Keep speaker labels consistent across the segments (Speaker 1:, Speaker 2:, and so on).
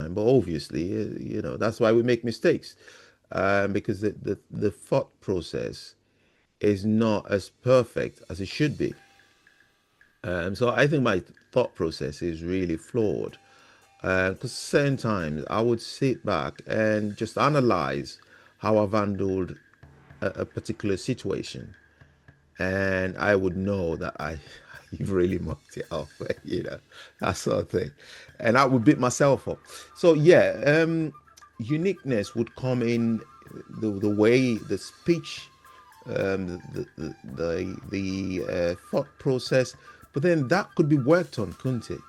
Speaker 1: But obviously, that's why we make mistakes, because the thought process is not as perfect as it should be. So I think my thought process is really flawed. Because certain times I would sit back and just analyze how I've handled a particular situation, and I would know that you've really mucked it up, that sort of thing, and I would beat myself up. So yeah, uniqueness would come in the way the speech, the thought process, but then that could be worked on, couldn't it?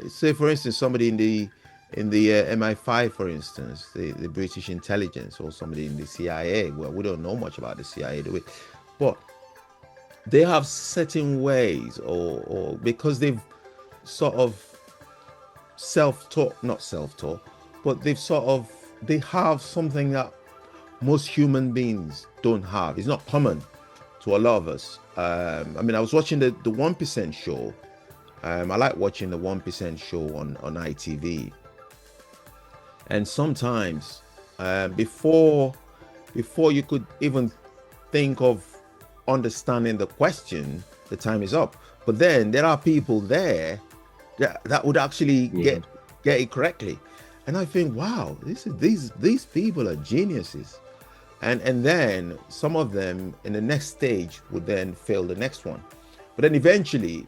Speaker 1: Say for instance, somebody in the MI5, for instance, the British intelligence, or somebody in the CIA. Well, we don't know much about the CIA, do we? But they have certain ways, or because they've sort of self-taught, not self-taught, but they have something that most human beings don't have. It's not common to a lot of us. I mean, I was watching the 1% show. I like watching the 1% show on ITV. And sometimes, before you could even think of understanding the question, the time is up. But then there are people there that would actually
Speaker 2: Yeah.
Speaker 1: get it correctly. And I think, wow, these people are geniuses. And then some of them in the next stage would then fail the next one. But then eventually,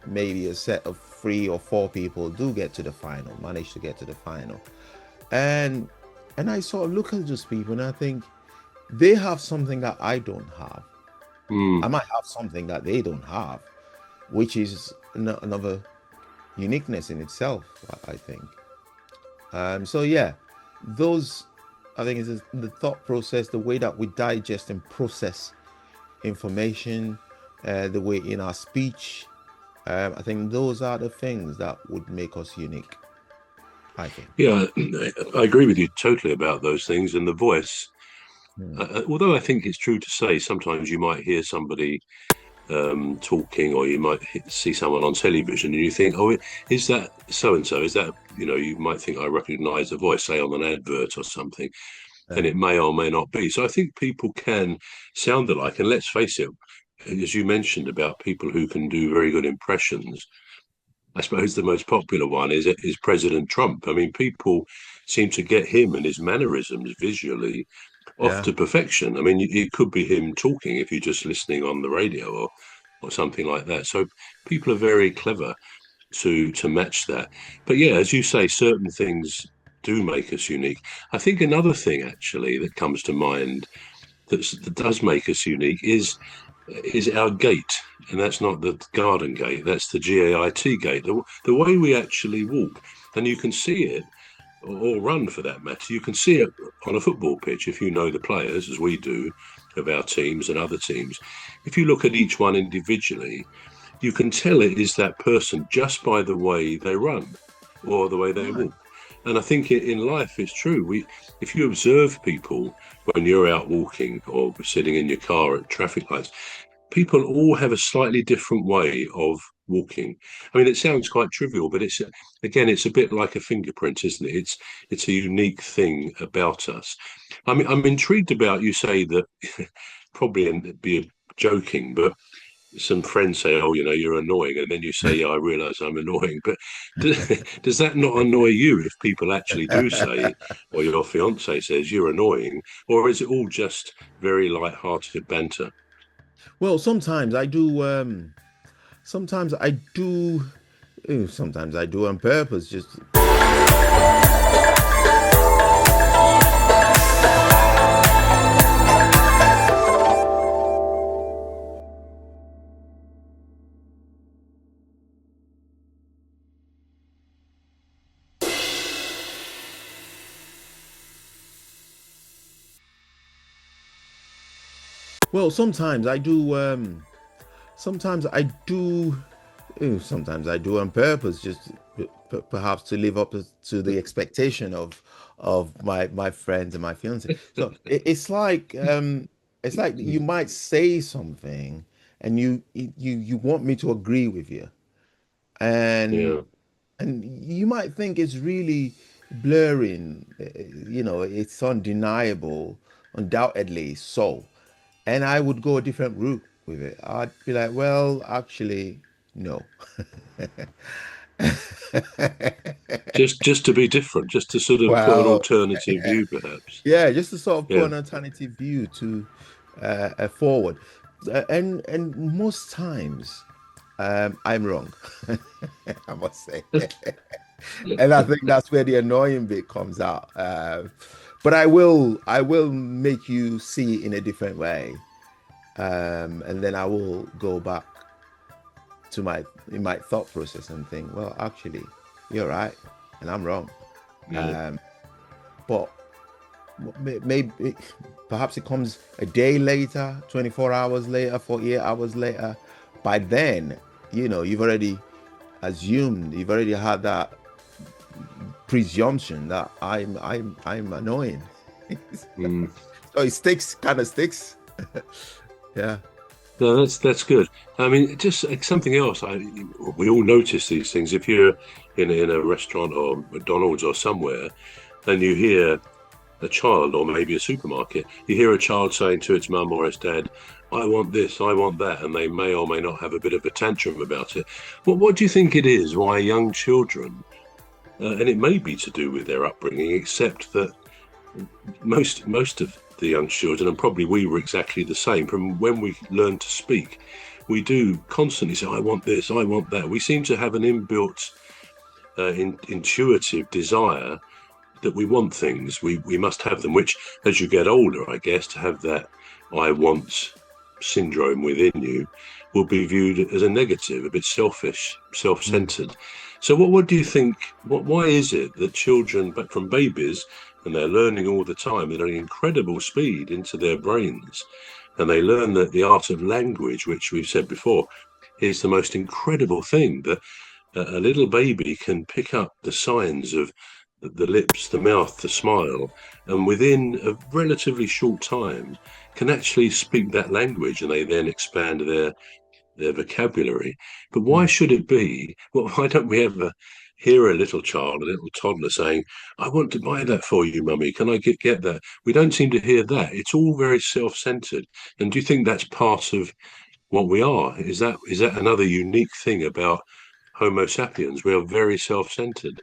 Speaker 1: maybe a set of 3 or 4 people do get to the final, manage to get to the final. And I sort of look at those people and I think they have something that I don't have. I
Speaker 2: Mm.
Speaker 1: might have something that they don't have, which is another uniqueness in itself, I think. So yeah, those, I think, is the thought process, the way that we digest and process information, the way in our speech. I think those are the things that would make us unique, I think.
Speaker 2: Yeah, I agree with you totally about those things. And the voice,
Speaker 1: Hmm.
Speaker 2: although I think it's true to say sometimes you might hear somebody talking, or you might see someone on television and you think, oh, is that so and so? Is that, you might think I recognize the voice, say on an advert or something, and it may or may not be. So I think people can sound alike. And let's face it, as you mentioned about people who can do very good impressions, I suppose the most popular one is President Trump. I mean, people seem to get him and his mannerisms visually off
Speaker 1: Yeah.
Speaker 2: to perfection. I mean, it could be him talking if you're just listening on the radio or something like that. So people are very clever to match that. But yeah, as you say, certain things do make us unique. I think another thing actually that comes to mind that does make us unique is our gait, and that's not the garden gate. That's the GAIT gate. The way we actually walk, and you can see it, or run for that matter. You can see it on a football pitch if you know the players, as we do, of our teams and other teams. If you look at each one individually, you can tell it is that person just by the way they run or the way they
Speaker 1: Right.
Speaker 2: walk. And I think in life it's true. If you observe people when you're out walking or sitting in your car at traffic lights, people all have a slightly different way of walking. I mean, it sounds quite trivial, but it's again, it's a bit like a fingerprint, isn't it? It's a unique thing about us. I mean, I'm intrigued about you say that probably and be joking, but some friends say, "Oh, you're annoying," and then you say, "Yeah, I realise I'm annoying." But does that not annoy you if people actually do say, or your fiance says you're annoying, or is it all just very light-hearted banter?
Speaker 1: Well, sometimes I do. Sometimes I do. Sometimes I do on purpose. Just well, sometimes I do. Sometimes I do. Sometimes I do on purpose, just perhaps to live up to the expectation of my friends and my fiance. So it's like you might say something, and you want me to agree with you, and
Speaker 2: Yeah.
Speaker 1: And you might think it's really blurring, it's undeniable, undoubtedly so. And I would go a different route with it. I'd be like, well, actually, no.
Speaker 2: Just to be different, just to sort of put an
Speaker 1: Well,
Speaker 2: alternative view, perhaps.
Speaker 1: yeah, just to sort of put
Speaker 2: Yeah,
Speaker 1: an alternative view to forward. And most times, I'm wrong, I must say. And I think that's where the annoying bit comes out. But I will make you see it in a different way, and then I will go back to my thought process and think, well, actually, you're right, and I'm wrong.
Speaker 2: yeah.
Speaker 1: Um, but maybe perhaps it comes a day later, 24 hours later, 48 hours later. By then, you've already assumed, you've already had that presumption that I'm annoying.
Speaker 2: Mm.
Speaker 1: So it sticks, kind of sticks. Yeah.
Speaker 2: No, that's good. I mean, just something else. We all notice these things. If you're in a restaurant or McDonald's or somewhere, and you hear a child, or maybe a supermarket, you hear a child saying to its mum or its dad, "I want this, I want that," and they may or may not have a bit of a tantrum about it. What do you think it is? Why young children, and it may be to do with their upbringing, except that most of the young children, and probably we were exactly the same from when we learned to speak, we do constantly say, "I want this, I want that." We seem to have an inbuilt intuitive desire that we want things, we must have them, which as you get older, I guess, to have that "I want" syndrome within you will be viewed as a negative, a bit selfish,
Speaker 1: Mm.
Speaker 2: self-centered. So what do you think, why is it that children, but from babies, and they're learning all the time at an incredible speed into their brains, and they learn that the art of language, which we've said before, is the most incredible thing, that a little baby can pick up the signs of the lips, the mouth, the smile, and within a relatively short time can actually speak that language, and they then expand their vocabulary. But why
Speaker 1: Mm.
Speaker 2: should it be? Well, why don't we ever hear a little child, a little toddler saying, "I want to buy that for you, mummy. Can I get that?" We don't seem to hear that. It's all very self-centered. And do you think that's part of what we are? Is that another unique thing about Homo sapiens? We are very self-centered.